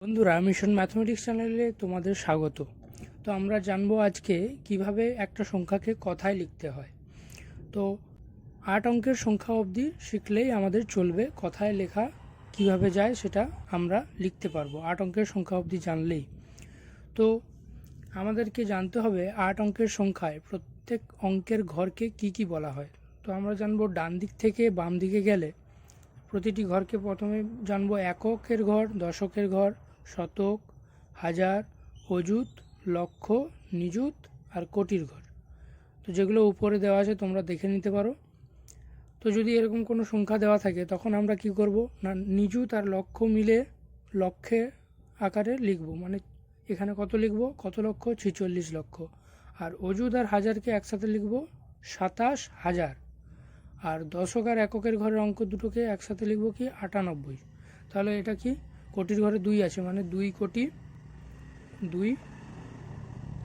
বন্ধুরা, mission mathematics চ্যানেলে তোমাদের স্বাগত। তো আমরা জানবো আজকে কিভাবে একটা সংখ্যাকে কথায় লিখতে হয়। তো 8 অঙ্কের সংখ্যা অবধি শিখলেই আমাদের চলবে, কথায় লেখা কিভাবে যায় সেটা আমরা লিখতে পারবো 8 অঙ্কের সংখ্যা অবধি জানলেই। তো আমাদেরকে জানতে হবে 8 অঙ্কের সংখ্যায় প্রত্যেক অঙ্কের ঘরকে কি কি বলা হয়। তো আমরা জানবো ডান দিক থেকে বাম দিকে গেলে প্রতিটি ঘরকে প্রথমে জানবো এককের ঘর, দশকের ঘর, শতক, হাজার, অযুত, লক্ষ, নিযুত আর কোটির ঘর। তো যেগুলো উপরে দেওয়া আছে তোমরা দেখে নিতে পারো। তো যদি এরকম কোনো সংখ্যা দেওয়া থাকে তখন আমরা কি করব না, নিযুত আর লক্ষ মিলে লক্ষে আকারে লিখব। মানে এখানে কত লিখব, কত লক্ষ, 46 লক্ষ। আর অযুত আর হাজারকে একসাথে লিখব 27,000। আর দশক আর এককের ঘরের অঙ্ক দুটোকে একসাথে লিখব কি 98। তাহলে এটা কি কোটির ঘরে 2 আছে, মানে 2 কোটি, 2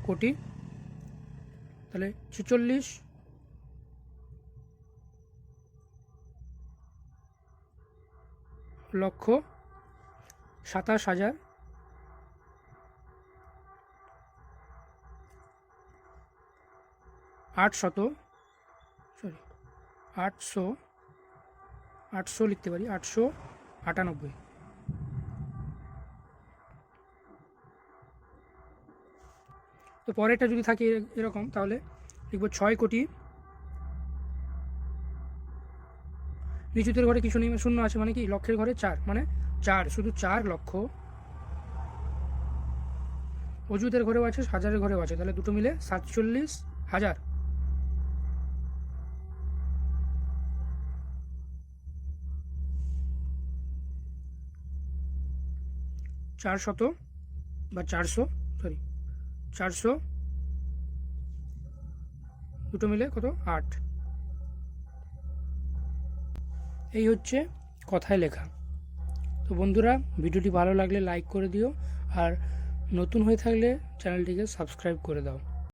কোটি। তাহলে 46 লক্ষ 27,000 800 লিখতে পারি, 898। তো পরেরটা যদি থাকে এরকম তাহলে লিখব 6 কোটি, নিচুতের ঘরে কিছু নেই, শূন্য আছে, মানে কি লক্ষের ঘরে 4, মানে 4, শুধু 4 লক্ষ। অযুতের ঘরেও আছে, হাজারের ঘরেও আছে, তাহলে দুটো মিলে 47,000। 400 বা 400 দুটো মিলে কত, 8। এই হচ্ছে কথায় লেখা। তো বন্ধুরা, ভিডিওটি ভালো লাগলে লাইক করে দিও, আর নতুন হয়ে থাকলে চ্যানেলটিকে সাবস্ক্রাইব করে দাও।